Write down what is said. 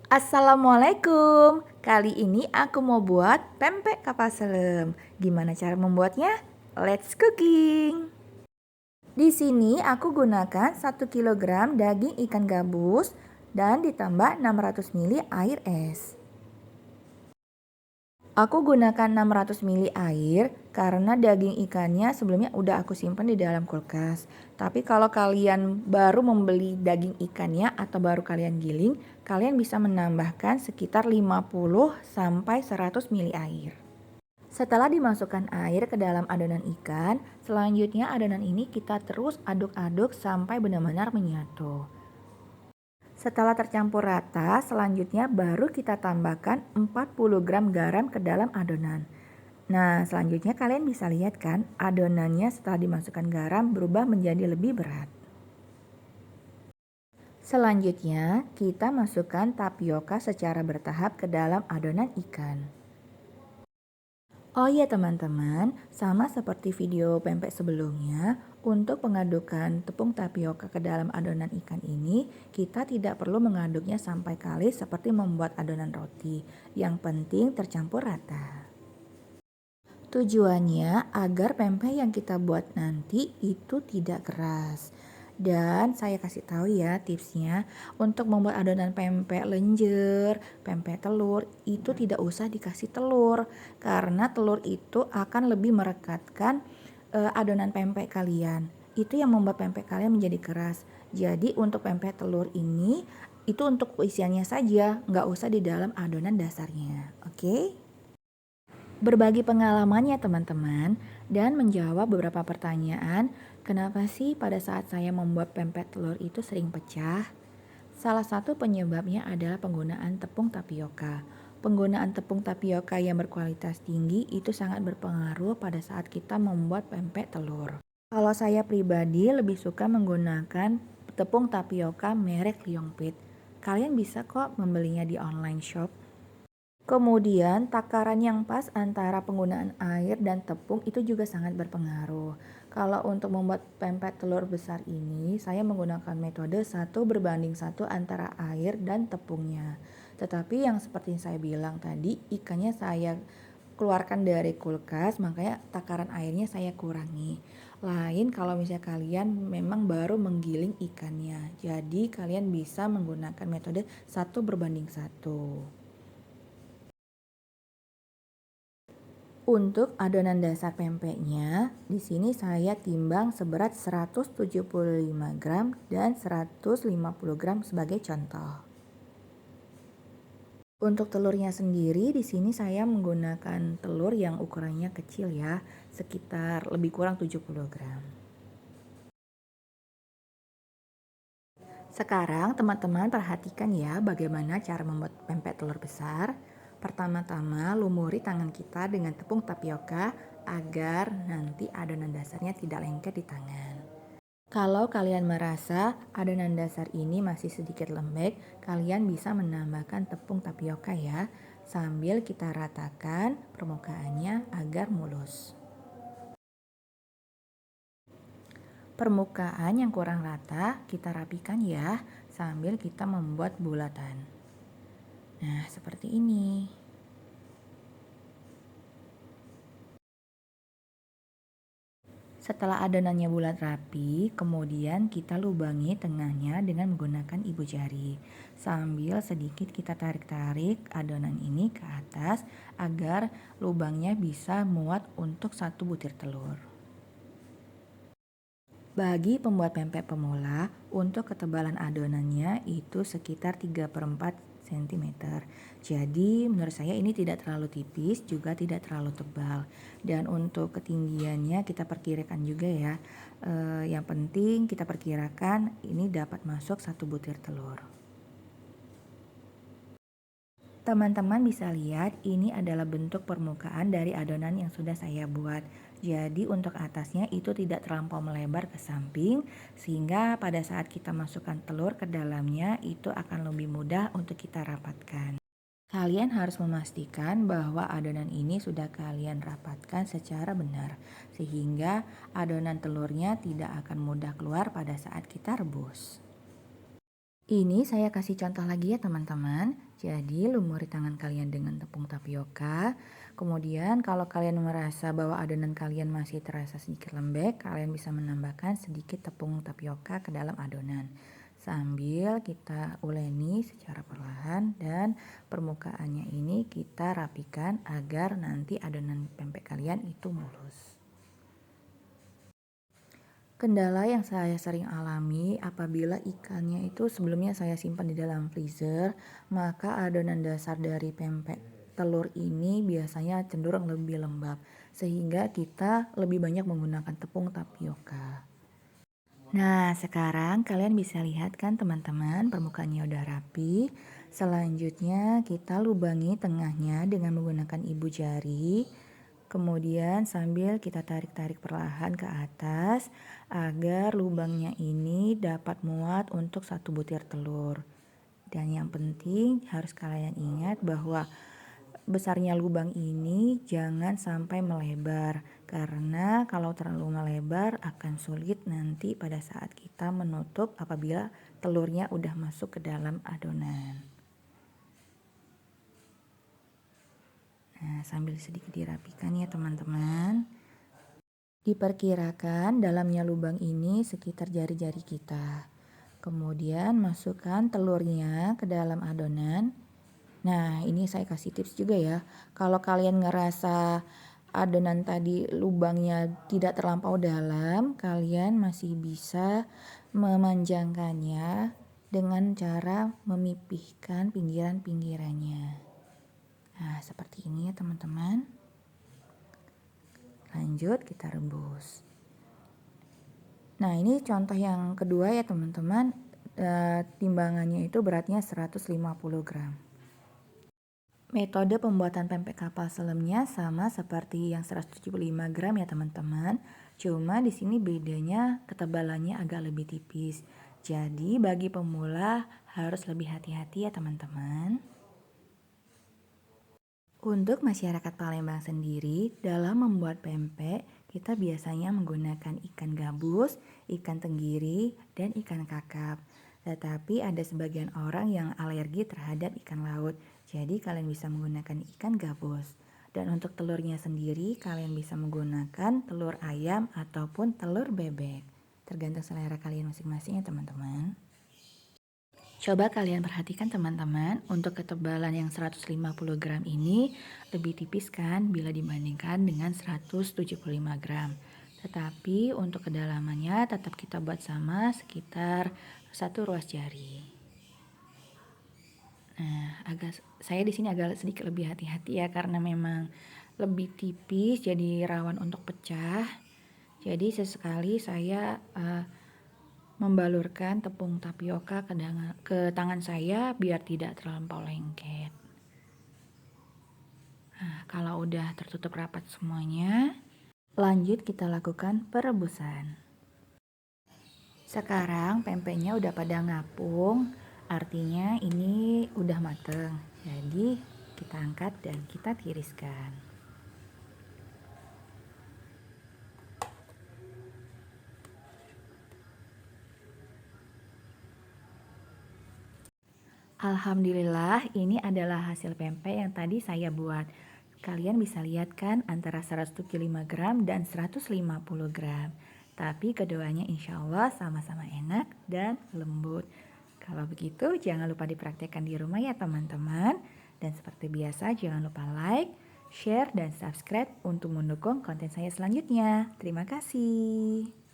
Assalamualaikum. Kali ini aku mau buat pempek kapal selam. Gimana cara membuatnya? Let's cooking. Di sini aku gunakan 1 kg daging ikan gabus dan ditambah 600 ml air es. Aku gunakan 600 ml air karena daging ikannya sebelumnya udah aku simpan di dalam kulkas. Tapi kalau kalian baru membeli daging ikannya atau baru kalian giling, kalian bisa menambahkan sekitar 50 sampai 100 ml air. Setelah dimasukkan air ke dalam adonan ikan, selanjutnya adonan ini kita terus aduk-aduk sampai benar-benar menyatu. Setelah tercampur rata, selanjutnya baru kita tambahkan 40 gram garam ke dalam adonan. Nah, selanjutnya kalian bisa lihat kan, adonannya setelah dimasukkan garam berubah menjadi lebih berat. Selanjutnya, kita masukkan tapioka secara bertahap ke dalam adonan ikan. Oh iya teman-teman, sama seperti video pempek sebelumnya, untuk mengadukan tepung tapioka ke dalam adonan ikan ini, kita tidak perlu mengaduknya sampai kalis seperti membuat adonan roti. Yang penting tercampur rata. Tujuannya agar pempek yang kita buat nanti itu tidak keras. Dan saya kasih tahu ya tipsnya, untuk membuat adonan pempek lenjer, pempek telur itu tidak usah dikasih telur karena telur itu akan lebih merekatkan adonan pempek kalian. Itu yang membuat pempek kalian menjadi keras. Jadi untuk pempek telur ini itu untuk isiannya saja, nggak usah di dalam adonan dasarnya. Oke? Berbagi pengalamannya teman-teman dan menjawab beberapa pertanyaan, kenapa sih pada saat saya membuat pempek telur itu sering pecah? Salah satu penyebabnya adalah penggunaan tepung tapioka. Penggunaan tepung tapioka yang berkualitas tinggi itu sangat berpengaruh pada saat kita membuat pempek telur. Kalau saya pribadi lebih suka menggunakan tepung tapioka merek Lyongpit. Kalian bisa kok membelinya di online shop. Kemudian takaran yang pas antara penggunaan air dan tepung itu juga sangat berpengaruh. Kalau untuk membuat pempek telur besar ini, saya menggunakan metode 1:1 antara air dan tepungnya. Tetapi yang seperti saya bilang tadi, ikannya saya keluarkan dari kulkas, makanya takaran airnya saya kurangi. Lain kalau misalnya kalian memang baru menggiling ikannya. Jadi kalian bisa menggunakan metode 1:1. Untuk adonan dasar pempeknya, di sini saya timbang seberat 175 gram dan 150 gram sebagai contoh. Untuk telurnya sendiri, di sini saya menggunakan telur yang ukurannya kecil ya, sekitar lebih kurang 70 gram. Sekarang teman-teman perhatikan ya bagaimana cara membuat pempek telur besar. Pertama-tama lumuri tangan kita dengan tepung tapioka agar nanti adonan dasarnya tidak lengket di tangan. Kalau kalian merasa adonan dasar ini masih sedikit lembek, kalian bisa menambahkan tepung tapioka ya, sambil kita ratakan permukaannya agar mulus. Permukaan yang kurang rata kita rapikan ya, sambil kita membuat bulatan. Nah, seperti ini. Setelah adonannya bulat rapi, kemudian kita lubangi tengahnya dengan menggunakan ibu jari. Sambil sedikit kita tarik-tarik adonan ini ke atas agar lubangnya bisa muat untuk 1 butir telur. Bagi pembuat pempek pemula, untuk ketebalan adonannya itu sekitar 3/4 cm. Jadi menurut saya ini tidak terlalu tipis, juga tidak terlalu tebal. Dan untuk ketinggiannya kita perkirakan juga ya. Yang penting kita perkirakan ini dapat masuk 1 butir telur. Teman-teman bisa lihat ini adalah bentuk permukaan dari adonan yang sudah saya buat. Jadi untuk atasnya itu tidak terlampau melebar ke samping sehingga pada saat kita masukkan telur ke dalamnya itu akan lebih mudah untuk kita rapatkan. Kalian harus memastikan bahwa adonan ini sudah kalian rapatkan secara benar sehingga adonan telurnya tidak akan mudah keluar pada saat kita rebus. Ini saya kasih contoh lagi ya teman-teman. Jadi lumuri tangan kalian dengan tepung tapioka. Kemudian kalau kalian merasa bahwa adonan kalian masih terasa sedikit lembek, kalian bisa menambahkan sedikit tepung tapioka ke dalam adonan. Sambil kita uleni secara perlahan dan permukaannya ini kita rapikan agar nanti adonan pempek kalian itu mulus. Kendala yang saya sering alami apabila ikannya itu sebelumnya saya simpan di dalam freezer, maka adonan dasar dari pempek telur ini biasanya cenderung lebih lembab, sehingga kita lebih banyak menggunakan tepung tapioka. Nah, sekarang kalian bisa lihat kan teman-teman, permukaannya udah rapi. Selanjutnya kita lubangi tengahnya dengan menggunakan ibu jari. Kemudian sambil kita tarik-tarik perlahan ke atas agar lubangnya ini dapat muat untuk satu butir telur. Dan yang penting harus kalian ingat bahwa besarnya lubang ini jangan sampai melebar, karena kalau terlalu melebar akan sulit nanti pada saat kita menutup apabila telurnya udah masuk ke dalam adonan. Nah, sambil sedikit dirapikan ya teman-teman. Diperkirakan dalamnya lubang ini sekitar jari-jari kita. Kemudian masukkan telurnya ke dalam adonan. Nah, ini saya kasih tips juga ya. Kalau kalian ngerasa adonan tadi lubangnya tidak terlampau dalam, kalian masih bisa memanjangkannya dengan cara memipihkan pinggiran-pinggirannya. Nah, seperti ini ya teman-teman. Lanjut kita rebus. Nah, ini contoh yang kedua ya teman-teman. Timbangannya itu beratnya 150 gram. Metode pembuatan pempek kapal selamnya sama seperti yang 175 gram ya teman-teman. Cuma di sini bedanya ketebalannya agak lebih tipis. Jadi bagi pemula harus lebih hati-hati ya teman-teman. Untuk masyarakat Palembang sendiri, dalam membuat pempek, kita biasanya menggunakan ikan gabus, ikan tenggiri, dan ikan kakap. Tetapi ada sebagian orang yang alergi terhadap ikan laut, jadi kalian bisa menggunakan ikan gabus. Dan untuk telurnya sendiri, kalian bisa menggunakan telur ayam ataupun telur bebek. Tergantung selera kalian masing-masing ya teman-teman. Coba kalian perhatikan teman-teman, untuk ketebalan yang 150 gram ini lebih tipis kan bila dibandingkan dengan 175 gram. Tetapi untuk kedalamannya tetap kita buat sama sekitar 1 ruas jari. Nah, saya di sini agak sedikit lebih hati-hati ya karena memang lebih tipis jadi rawan untuk pecah. Jadi sesekali saya membalurkan tepung tapioka ke tangan saya biar tidak terlampau lengket. Nah, kalau udah tertutup rapat semuanya, lanjut kita lakukan perebusan. Sekarang pempeknya udah pada ngapung, artinya ini udah mateng. Jadi kita angkat dan kita tiriskan. Alhamdulillah, ini adalah hasil pempek yang tadi saya buat. Kalian bisa lihat kan antara 175 gram dan 150 gram. Tapi keduanya insya Allah sama-sama enak dan lembut. Kalau begitu jangan lupa dipraktekkan di rumah ya teman-teman. Dan seperti biasa jangan lupa like, share, dan subscribe untuk mendukung konten saya selanjutnya. Terima kasih.